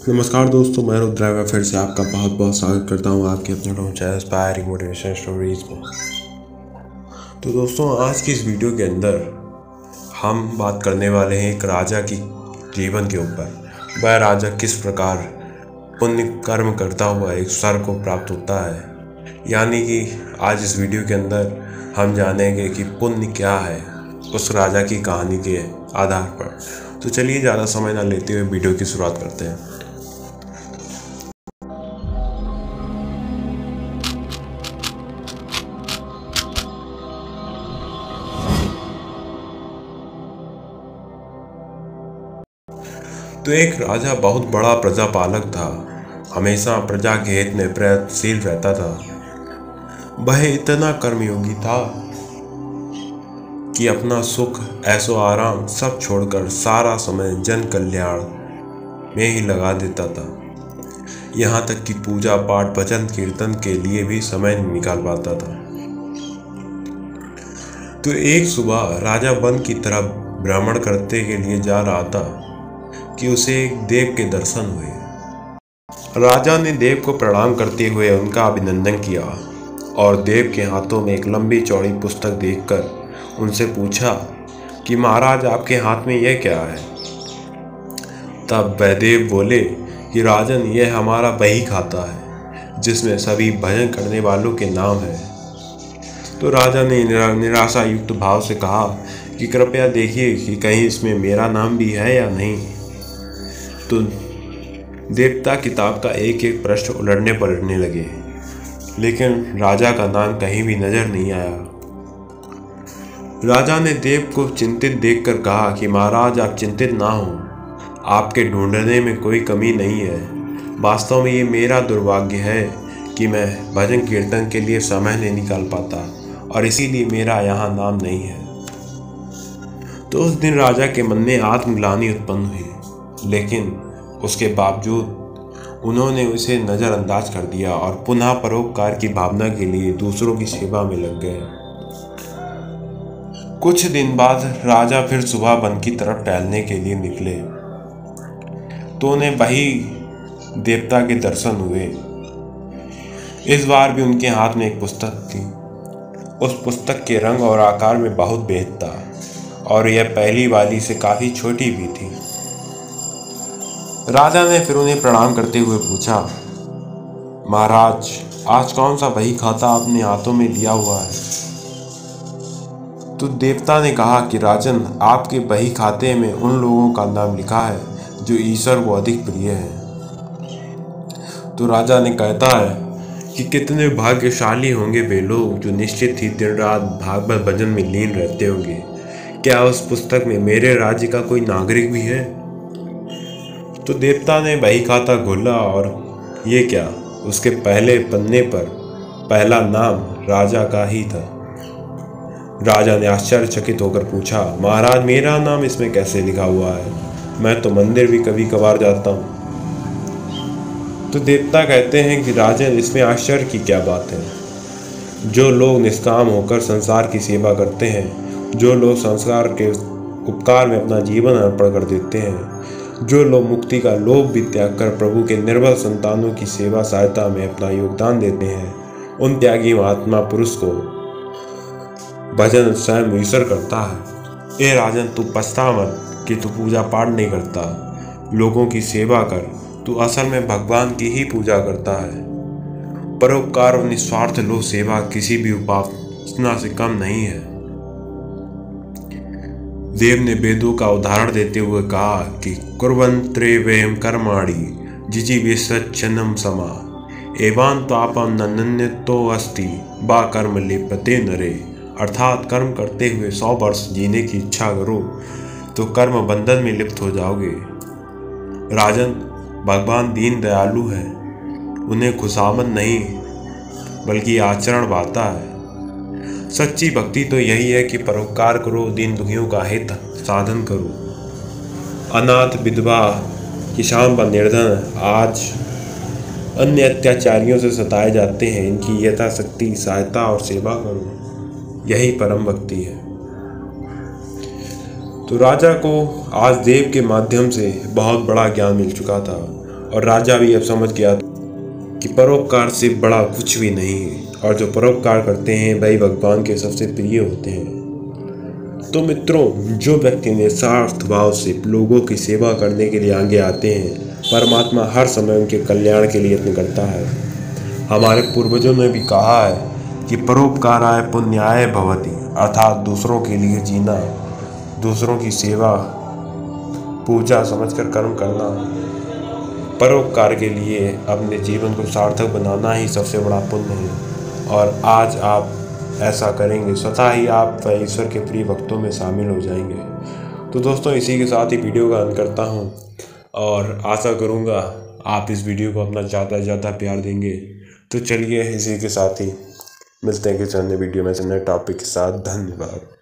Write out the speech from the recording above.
नमस्कार दोस्तों, मैं रुद्र फिर से आपका बहुत बहुत स्वागत करता हूँ आपके अपने चैनल इंस्पायरिंग मोटिवेशन स्टोरीज में। तो दोस्तों, आज की इस वीडियो के अंदर हम बात करने वाले हैं एक राजा की जीवन के ऊपर। वह राजा किस प्रकार पुण्य कर्म करता हुआ एक स्वर्ग को प्राप्त होता है। यानी कि आज इस वीडियो के अंदर हम जानेंगे कि पुण्य क्या है उस राजा की कहानी के आधार पर। तो चलिए ज़्यादा समय ना लेते हुए वीडियो की शुरुआत करते हैं। तो एक राजा बहुत बड़ा प्रजापालक था। हमेशा प्रजा के हित में प्रयत्नशील रहता था। वह इतना कर्मयोगी था कि अपना सुख ऐशो आराम सब छोड़कर सारा समय जन कल्याण में ही लगा देता था। यहाँ तक कि पूजा पाठ भजन कीर्तन के लिए भी समय नहीं निकाल पाता था। तो एक सुबह राजा वन की तरफ भ्रमण करते के लिए जा रहा था कि उसे एक देव के दर्शन हुए। राजा ने देव को प्रणाम करते हुए उनका अभिनंदन किया और देव के हाथों में एक लंबी चौड़ी पुस्तक देखकर उनसे पूछा कि महाराज, आपके हाथ में यह क्या है। तब वह देव बोले कि राजन, यह हमारा बही खाता है जिसमें सभी भजन करने वालों के नाम है। तो राजा ने निराशा युक्त भाव से कहा कि कृपया देखिए कि कहीं इसमें मेरा नाम भी है या नहीं। तो देवता किताब का एक एक पृष्ठ उलटने पलटने लगे, लेकिन राजा का नाम कहीं भी नजर नहीं आया। राजा ने देव को चिंतित देखकर कहा कि महाराज, आप चिंतित ना हो, आपके ढूंढने में कोई कमी नहीं है। वास्तव में ये मेरा दुर्भाग्य है कि मैं भजन कीर्तन के लिए समय नहीं निकाल पाता और इसीलिए मेरा यहाँ नाम नहीं है। तो उस दिन राजा के मन में आत्मग्लानि उत्पन्न हुई, लेकिन उसके बावजूद उन्होंने उसे नज़रअंदाज कर दिया और पुनः परोपकार की भावना के लिए दूसरों की सेवा में लग गए। कुछ दिन बाद राजा फिर सुबह वन की तरफ टहलने के लिए निकले तो उन्हें वही देवता के दर्शन हुए। इस बार भी उनके हाथ में एक पुस्तक थी। उस पुस्तक के रंग और आकार में बहुत भेद था और यह पहली वाली से काफ़ी छोटी भी थी। राजा ने फिर उन्हें प्रणाम करते हुए पूछा, महाराज, आज कौन सा बही खाता आपने हाथों में लिया हुआ है। तो देवता ने कहा कि राजन, आपके बही खाते में उन लोगों का नाम लिखा है जो ईश्वर को अधिक प्रिय है। तो राजा ने कहता है कि कितने भाग्यशाली होंगे वे लोग जो निश्चित ही दिन रात भागवत भजन में लीन रहते होंगे। क्या उस पुस्तक में मेरे राज्य का कोई नागरिक भी है। तो देवता ने बही खाता खोला और ये क्या, उसके पहले पन्ने पर पहला नाम राजा का ही था। राजा ने आश्चर्यचकित होकर पूछा, महाराज, मेरा नाम इसमें कैसे लिखा हुआ है। मैं तो मंदिर भी कभी कभार जाता हूँ। तो देवता कहते हैं कि राजन, इसमें आश्चर्य की क्या बात है। जो लोग निष्काम होकर संसार की सेवा करते हैं, जो लोग संसार के उपकार में अपना जीवन अर्पण कर देते हैं, जो लोग मुक्ति का लोभ भी त्याग कर प्रभु के निर्बल संतानों की सेवा सहायता में अपना योगदान देते हैं, उन त्यागी महात्मा पुरुष को भजन स्वयं ईश्वर करता है। ए राजन, तू पछता मत कि तू पूजा पाठ नहीं करता, लोगों की सेवा कर। तू असल में भगवान की ही पूजा करता है। परोपकार और निस्वार्थ लोक सेवा किसी भी उपासना से कम नहीं है। देव ने वेदों का उदाहरण देते हुए कहा कि कुर्वन्त्रे वेम कर्माणि जिजीवेशच्छन्नं समा एवान तापम नन्यतो अस्ति बा कर्म लिप्यते नरे। अर्थात कर्म करते हुए 100 वर्ष जीने की इच्छा करो तो कर्म बंधन में लिप्त हो जाओगे। राजन, भगवान दीन दयालु है, उन्हें खुशामद नहीं बल्कि आचरण भाता है। सच्ची भक्ति तो यही है कि परोपकार करो, दीन दुखियों का हित साधन करो। अनाथ, विधवा, किसान व निर्धन आज अन्य अत्याचारियों से सताए जाते हैं। इनकी यथाशक्ति सहायता और सेवा करो, यही परम भक्ति है। तो राजा को आज देव के माध्यम से बहुत बड़ा ज्ञान मिल चुका था और राजा भी अब समझ गया कि परोपकार से बड़ा कुछ भी नहीं है, और जो परोपकार करते हैं वही भगवान के सबसे प्रिय होते हैं। तो मित्रों, जो व्यक्ति निस्वार्थ भाव से लोगों की सेवा करने के लिए आगे आते हैं, परमात्मा हर समय उनके कल्याण के लिए यत्न करता है। हमारे पूर्वजों ने भी कहा है कि परोपकाराय पुण्याय भवति, अर्थात दूसरों के लिए जीना, दूसरों की सेवा पूजा समझकर कर्म करना, परोपकार के लिए अपने जीवन को सार्थक बनाना ही सबसे बड़ा पुण्य है। और आज आप ऐसा करेंगे, स्वतः ही आप ईश्वर के प्रिय भक्तों में शामिल हो जाएंगे। तो दोस्तों, इसी के साथ ही वीडियो का अंत करता हूँ और आशा करूँगा आप इस वीडियो को अपना ज़्यादा से ज़्यादा प्यार देंगे। तो चलिए, इसी के साथ ही मिलते हैं किसी अन्य वीडियो में नए टॉपिक के साथ। धन्यवाद।